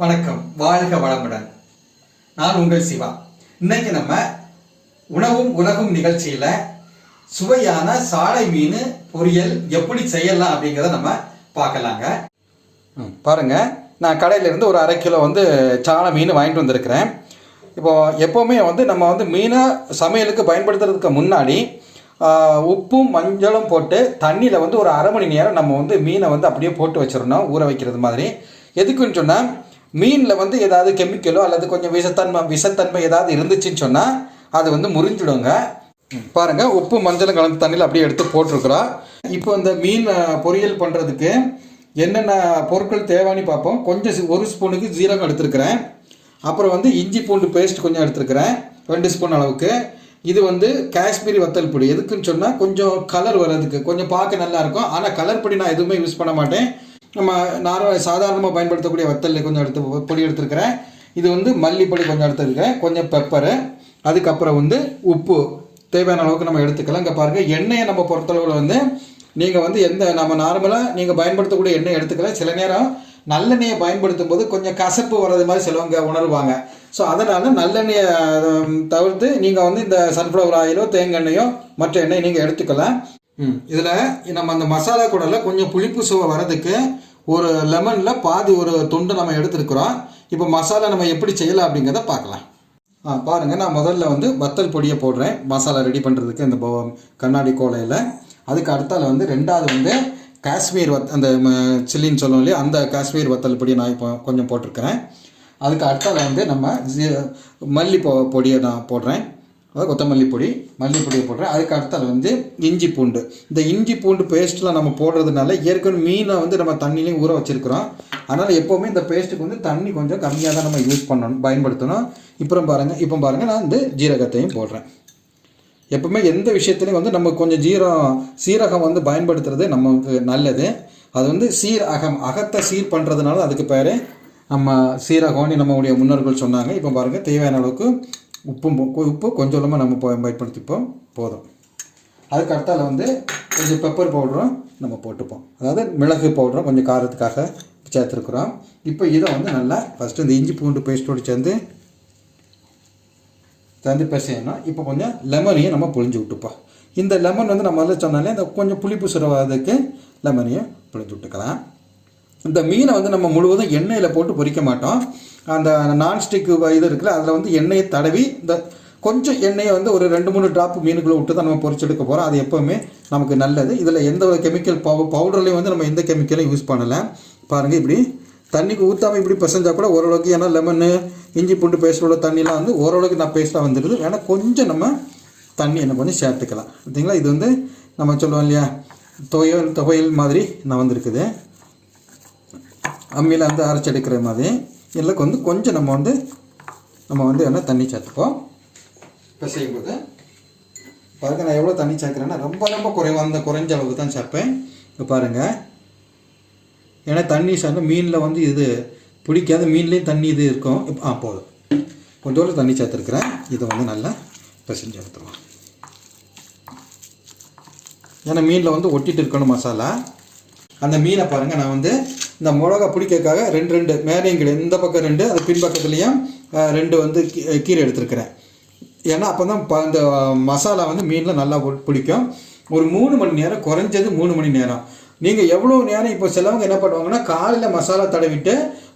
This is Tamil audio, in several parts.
வணக்கம், வாழ்க வளமுடன். நான் உங்கள் சிவா. இன்னைக்கு நம்ம உணவும் உலகும் நிகழ்ச்சியில சுவையான சாலை மீன் பொரியல் எப்படி செய்யலாம் அப்படிங்கிறத நம்ம பார்க்கலாங்க. பாருங்க, நான் கடையில இருந்து ஒரு 1/2 கிலோ சாலை மீன் வாங்கிட்டு வந்திருக்கிறேன். இப்போ எப்போவுமே நம்ம மீனை சமையலுக்கு பயன்படுத்துறதுக்கு முன்னாடி உப்பும் மஞ்சளும் போட்டு தண்ணியில் ஒரு 1/2 மணி நேரம் நம்ம மீனை அப்படியே போட்டு வச்சிடணும், ஊற வைக்கிறது மாதிரி. எதுக்குன்னு சொன்னால், மீனில் ஏதாவது கெமிக்கலோ அல்லது கொஞ்சம் விஷத்தன்மை ஏதாவது இருந்துச்சுன்னு சொன்னால் அது முறிஞ்சிடுங்க. பாருங்கள், உப்பு மஞ்சளும் கலந்து தண்ணியில் அப்படியே எடுத்து போட்டிருக்கிறோம். இப்போ இந்த மீன் பொரியல் பண்ணுறதுக்கு என்னென்ன பொருட்கள் தேவைன்னு பார்ப்போம். கொஞ்சம் 1 ஸ்பூனுக்கு ஜீரகம் எடுத்துருக்கிறேன். அப்புறம் இஞ்சி பூண்டு பேஸ்ட் கொஞ்சம் எடுத்துருக்கிறேன், 2 ஸ்பூன் அளவுக்கு. இது காஷ்மீரி வத்தல் பொடி. எதுக்குன்னு சொன்னால் கொஞ்சம் கலர் வர்றதுக்கு, கொஞ்சம் பார்க்க நல்லாயிருக்கும். ஆனால் கலர் பொடி நான் எதுவுமே யூஸ் பண்ண மாட்டேன். நம்ம சாதாரணமாக பயன்படுத்தக்கூடிய வத்தல் கொஞ்சம் பொடி எடுத்துருக்கிறேன். இது மல்லிப்பொடி கொஞ்சம் எடுத்துருக்கிறேன், கொஞ்சம் பெப்பரு, அதுக்கப்புறம் உப்பு தேவையான அளவுக்கு நம்ம எடுத்துக்கலாம். இங்கே பாருங்கள், எண்ணெயை நம்ம பொறுத்தளவில் நீங்கள் எந்த நம்ம நார்மலாக நீங்கள் பயன்படுத்தக்கூடிய எண்ணெய் எடுத்துக்கலாம். சில நேரம் நல்லெண்ணெயை பயன்படுத்தும் போது கொஞ்சம் கசப்பு வர்றது மாதிரி சிலவங்க உணர்வாங்க. ஸோ அதனால் நல்லெண்ணெயை தவிர்த்து நீங்கள் இந்த சன்ஃப்ளவர் ஆயிலோ தேங்காய் மற்ற எண்ணெய் நீங்கள் எடுத்துக்கலாம். இதில் நம்ம அந்த மசாலா கூடல கொஞ்சம் புளிப்பு சுவை வர்றதுக்கு ஒரு லெமனில் பாதி ஒரு துண்டு நம்ம எடுத்துருக்குறோம். இப்போ மசாலா நம்ம எப்படி செய்யலாம் அப்படிங்கிறத பார்க்கலாம். பாருங்கள், நான் முதல்ல வத்தல் பொடியை போடுறேன் மசாலா ரெடி பண்ணுறதுக்கு இந்த கண்ணாடி கோலையில். அதுக்கு அடுத்தால ரெண்டாவது காஷ்மீர் அந்த சில்லின்னு சொல்லுவோம் இல்லையா, அந்த காஷ்மீர் வத்தல் பொடியை நான் இப்போ கொஞ்சம் போட்டிருக்கிறேன். அதுக்கு அடுத்தால நம்ம மல்லி பொடியை நான் போடுறேன், அதாவது கொத்தமல்லி பொடி, மல்லிப்பொடியை போடுறேன். அதுக்கு அடுத்தால இஞ்சி பூண்டு. இந்த இஞ்சி பூண்டு பேஸ்ட்லாம் நம்ம போடுறதுனால ஏற்கனவே மீனை நம்ம தண்ணிலையும் ஊற வச்சுருக்கிறோம். அதனால் எப்போவுமே இந்த பேஸ்ட்டுக்கு தண்ணி கொஞ்சம் கம்மியாக தான் நம்ம யூஸ் பண்ணணும், பயன்படுத்தணும். இப்போ பாருங்கள் நான் ஜீரகத்தையும் போடுறேன். எப்பவுமே எந்த விஷயத்துலையும் நம்ம கொஞ்சம் சீரகம் பயன்படுத்துறது நமக்கு நல்லது. அது அகத்தை சீர் பண்ணுறதுனால அதுக்கு பேர் நம்ம சீரகம்னு நம்மளுடைய முன்னோர்கள் சொன்னாங்க. இப்போ பாருங்கள், தேவையான அளவுக்கு உப்பு கொஞ்சமாக நம்ம பயன்படுத்திப்போம், போதும். அதுக்கு அடுத்தால கொஞ்சம் பெப்பர் பவுடரும் நம்ம போட்டுப்போம், அதாவது மிளகு பவுடரும் கொஞ்சம் காரத்துக்காக சேர்த்துருக்குறோம். இப்போ இதை நல்லா ஃபஸ்ட்டு இந்த இஞ்சி பூண்டு பேஸ்ட்டோடு சேர்ந்து பிசையணும். இப்போ கொஞ்சம் லெமனையும் நம்ம புழிஞ்சு விட்டுப்போம். இந்த லெமன் நம்ம முதல்ல சொன்னாலே இந்த கொஞ்சம் புளிப்பு சுரவாதத்துக்கு லெமனையும் புழிஞ்சு விட்டுக்கலாம். இந்த மீனை நம்ம முழுவதும் எண்ணெயில் போட்டு பொரிக்க மாட்டோம். அந்த நான்ஸ்டிக்கு இது இருக்குல்ல, அதில் எண்ணெயை தடவி இந்த கொஞ்சம் எண்ணெயை ஒரு 2-3 ட்ராப் மீனுக்குள்ளே விட்டு தான் நம்ம பொரிச்செடுக்க போகிறோம். அது எப்போவுமே நமக்கு நல்லது. இதில் எந்த ஒரு கெமிக்கல் பவுடர்லேயும் நம்ம எந்த கெமிக்கலும் யூஸ் பண்ணலை. பாருங்கள், இப்படி தண்ணிக்கு ஊற்றாமல் இப்படி பிசைஞ்சால் கூட ஓரளவுக்கு, ஏன்னா லெமனு இஞ்சி பூண்டு பேஸ்டோட தண்ணிலாம் ஓரளவுக்கு நான் பேஸ்ட்டாக வந்துடுது. ஏன்னா கொஞ்சம் நம்ம தண்ணி என்ன பண்ணி சேர்த்துக்கலாம். பார்த்தீங்களா, இது நம்ம சொல்லுவோம் இல்லையா, துவையல் மாதிரி நான் வந்துருக்குது, அம்மியில் அரைச்செடுக்கிற மாதிரி. இல்லை கொஞ்சம் நம்ம என்ன தண்ணி சேர்த்துப்போம் பிசையும் போது. பாருங்க, நான் எவ்வளோ தண்ணி சேர்க்குறேன்னா ரொம்ப குறைஞ்ச அளவுக்கு தான் சேர்ப்பேன். இப்போ பாருங்கள், ஏன்னா தண்ணி சேர்ந்து மீனில் இது பிடிக்காத, மீன்லேயும் தண்ணி இது இருக்கும். போதும், கொஞ்சோண்டு தண்ணி சேர்த்துருக்குறேன். இதை நல்லா பிசைஞ்சு எடுத்துருவோம். ஏன்னா மீனில் ஒட்டிட்டு இருக்கணும் மசாலா. அந்த மீனை பாருங்கள், நான் இந்த மிளகா பிடிக்கிறதுக்காக 2 மேலேயும் கீழே, இந்த பக்கம் 2, அது பின்பக்கத்துலேயும் 2 கீரை எடுத்துருக்கிறேன். ஏன்னா அப்போ தான் இந்த மசாலா மீனில் நல்லா பிடிக்கும். ஒரு 3 மணி நேரம், குறைஞ்சது 3 மணி நேரம். நீங்கள் எவ்வளோ நேரம், இப்போ சிலவங்க என்ன பண்ணுவாங்கன்னா காலையில் மசாலா தடவிட்டு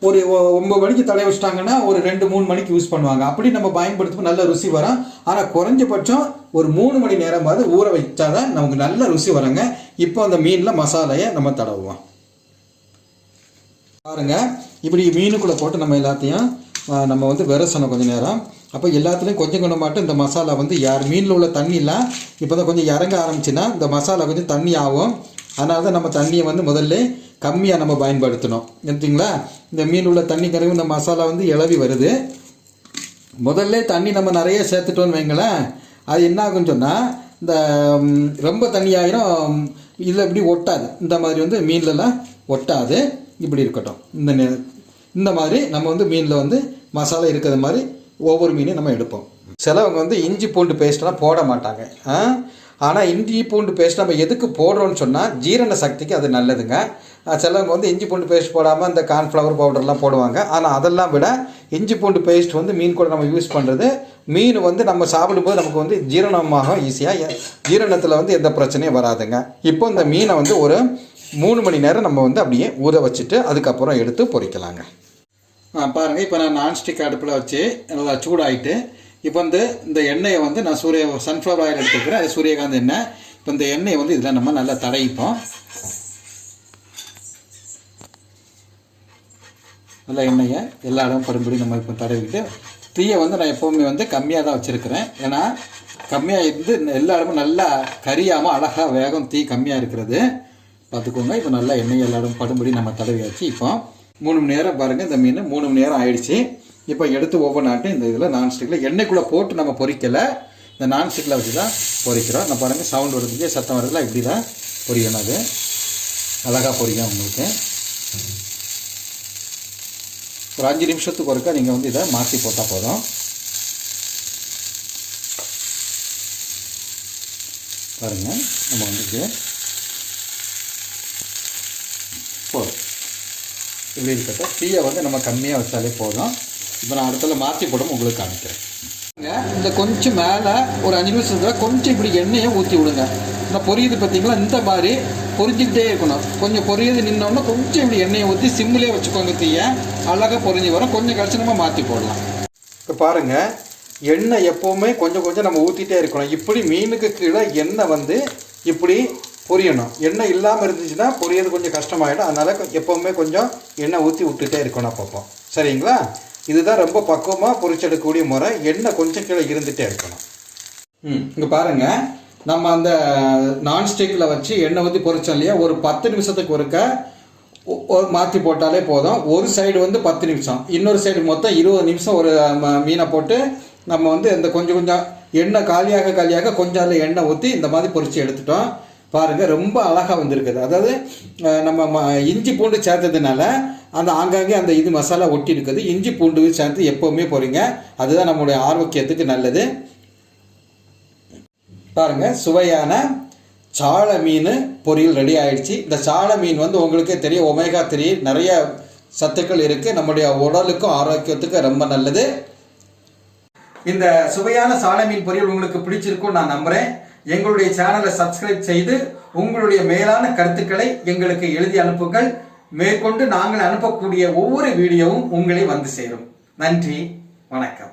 ஒரு 9 மணிக்கு தடவி வச்சிட்டாங்கன்னா ஒரு 2-3 மணிக்கு யூஸ் பண்ணுவாங்க. அப்படி நம்ம பயன்படுத்தும் நல்ல ருசி வரும். ஆனால் குறைஞ்சபட்சம் ஒரு 3 மணி நேரமாவது ஊற வச்சாதான் நமக்கு நல்ல ருசி வருங்க. இப்போ அந்த மீனில் மசாலையை நம்ம தடவுவோம். பாருங்க, இப்படி மீனுக்குள்ளே போட்டு நம்ம எல்லாத்தையும் நம்ம விரசணும் கொஞ்சம் நேரம். அப்போ எல்லாத்துலேயும் கொஞ்சம் கொஞ்சமாட்டும் இந்த மசாலா யார் மீனில் உள்ள தண்ணியெலாம் இப்போ தான் கொஞ்சம் இறங்க ஆரம்பிச்சுன்னா இந்த மசாலா கொஞ்சம் தண்ணி ஆகும். அதனால தான் நம்ம தண்ணியை முதல்ல கம்மியாக நம்ம பயன்படுத்தணும். எடுத்தீங்களா, இந்த மீன் உள்ள தண்ணி கரையும் இந்த மசாலா இளவி வருது. முதல்ல தண்ணி நம்ம நிறைய சேர்த்துட்டோன்னு வைங்களேன், அது என்ன ஆகுன்னு சொன்னால் இந்த ரொம்ப தண்ணி ஆயிரும். இதில் இப்படி ஒட்டாது, இந்த மாதிரி மீன்லலாம் ஒட்டாது. இப்படி இருக்கட்டும். இந்த மாதிரி நம்ம மீனில் மசாலா இருக்கிற மாதிரி ஒவ்வொரு மீனையும் நம்ம எடுப்போம். சிலவங்க இஞ்சி பூண்டு பேஸ்ட்டெல்லாம் போட மாட்டாங்க. ஆனால் இஞ்சி பூண்டு பேஸ்ட் நம்ம எதுக்கு போடுறோம்னு சொன்னால் ஜீரண சக்திக்கு அது நல்லதுங்க. சிலவங்க வந்து இஞ்சி பூண்டு பேஸ்ட் போடாமல் இந்த கார்ன்ஃப்ளவர் பவுடர்லாம் போடுவாங்க. ஆனால் அதெல்லாம் விட இஞ்சி பூண்டு பேஸ்ட் வந்து மீன் கூட நம்ம யூஸ் பண்ணுறது, மீன் வந்து நம்ம சாப்பிடும்போது நமக்கு வந்து ஜீரணமாக ஈஸியாக, ஜீரணத்தில் வந்து எந்த பிரச்சனையும் வராதுங்க. இப்போ இந்த மீனை வந்து ஒரு 3 மணி நேரம் நம்ம வந்து அப்படியே ஊற வச்சுட்டு அதுக்கப்புறம் எடுத்து பொரிக்கலாங்க. பாருங்கள், இப்போ நான் நான்ஸ்டிக் அடுப்பில் வச்சு நல்லா சூடாகிட்டு இப்போ வந்து இந்த எண்ணெயை வந்து நான் சன்ஃப்ளவர் ஆயில் எடுத்துக்கிறேன். அது சூரியகாந்தி எண்ணெய். இப்போ இந்த எண்ணெயை வந்து இதில் நம்ம நல்லா தடவிப்போம். நல்லா எண்ணெயை எல்லா இடம் படும்படி நம்ம இப்போ தடவிக்கிட்டு, தீயை வந்து நான் எப்போவுமே வந்து கம்மியாக தான் வச்சுருக்கிறேன். ஏன்னா கம்மியாக இருந்து எல்லா இடமும் நல்லா கரியாமல் அழகாக வேகம் தீ கம்மியாக இருக்கிறது பார்த்துக்கோங்க. இப்போ நல்லா எண்ணெய் எல்லா இடம் படும்படி நம்ம தடவியாச்சு. இப்போ 3 மணி நேரம் பாருங்கள், இந்த மீன் 3 மணி நேரம் ஆயிடுச்சு. இப்போ எடுத்து ஒவ்வொன்றாட்டு இந்த இதில் நான்ஸ்டிக்கில் எண்ணெய்க்குள்ளே போட்டு நம்ம பொரிக்கலை, இந்த நான்ஸ்டிக்கில் வச்சு தான் பொரிக்கிறோம். நான் பாருங்கள், சவுண்ட் வருதுக்கு சத்தம் வருதுல, இப்படி தான் பொரியணும். அது அழகாக பொரியும் உங்களுக்கு. ஒரு 5 நிமிஷத்துக்கு ஒருக்கா நீங்கள் வந்து இதை மாற்றி போட்டால் போதும். பாருங்கள், நம்ம வந்து போதும், இப்படி இருக்கட்டும். தீயை வந்து நம்ம கம்மியாக வச்சாலே போதும். இப்போ நான் அடுத்தல மாற்றி போடும் உங்களுக்கு காமிக்கிறேன். இந்த கொஞ்சம் மேலே ஒரு 5 நிமிஷத்தில் கொஞ்சம் இப்படி எண்ணெயை ஊற்றி விடுங்க. இந்த பொரியுது பார்த்தீங்களா, இந்த மாதிரி பொரிஞ்சிக்கிட்டே இருக்கணும். கொஞ்சம் பொரியுது நின்னோன்னா கொஞ்சம் இப்படி எண்ணெயை ஊற்றி சிம்மிலே வச்சுக்கோங்க. தீயை அழகாக பொரிஞ்சு வரும். கொஞ்சம் கழிச்சு நம்ம மாற்றி போடலாம். இப்போ பாருங்கள், எண்ணெய் எப்போவுமே கொஞ்சம் கொஞ்சம் நம்ம ஊற்றிட்டே இருக்கணும். இப்படி மீனுக்கு கீழே எண்ணெய் வந்து இப்படி பொரியணும். எண்ணெய் இல்லாமல் இருந்துச்சுன்னா பொரியது கொஞ்சம் கஷ்டமாயிடும். அதனால் எப்போவுமே கொஞ்சம் எண்ணெய் ஊற்றி விட்டுட்டே இருக்கணும் அப்பப்போ. சரிங்களா? இதுதான் ரொம்ப பக்குவமாக பொரிச்செடுக்கக்கூடிய முறை. எண்ணெய் கொஞ்சம் கீழே இருந்துகிட்டே இருக்கணும். இங்கே பாருங்கள், நம்ம அந்த நான்ஸ்டிக்கில் வச்சு எண்ணெய் ஊற்றி பொரிச்சோம் இல்லையா, ஒரு 10 நிமிஷத்துக்கு ஒருக்க மாற்றி போட்டாலே போதும். ஒரு சைடு வந்து 10 நிமிஷம், இன்னொரு சைடு மொத்தம் 20 நிமிஷம் ஒரு மீனை போட்டு நம்ம வந்து இந்த கொஞ்சம் கொஞ்சம் எண்ணெய் காலியாக கொஞ்சம் அதில் எண்ணெய் ஊற்றி இந்த மாதிரி பொரித்து எடுத்துட்டோம். பாருங்கள், ரொம்ப அழகாக வந்திருக்குது. அதாவது நம்ம இஞ்சி பூண்டு சேர்த்ததுனால அந்த ஆங்காங்கே அந்த இது மசாலா ஒட்டி இருக்குது. இஞ்சி பூண்டு சேர்த்து எப்போவுமே போறீங்க, அதுதான் நம்மளுடைய ஆரோக்கியத்துக்கு நல்லது. பாருங்கள், சுவையான சாளை மீன் பொரியல் ரெடி ஆயிடுச்சு. இந்த சாளை மீன் வந்து உங்களுக்கே தெரியும், ஒமேகா 3 நிறைய சத்துக்கள் இருக்குது. நம்முடைய உடலுக்கும் ஆரோக்கியத்துக்கும் ரொம்ப நல்லது. இந்த சுவையான சாளை மீன் பொரியல் உங்களுக்கு பிடிச்சிருக்கும் நான் நம்புகிறேன். எங்களுடைய சேனலை சப்ஸ்கிரைப் செய்து உங்களுடைய மேலான கருத்துக்களை எங்களுக்கு எழுதி அனுப்புங்கள். மேற்கொண்டு நாங்கள் அனுப்பக்கூடிய ஒவ்வொரு வீடியோவும் உங்களை வந்து சேரும். நன்றி, வணக்கம்.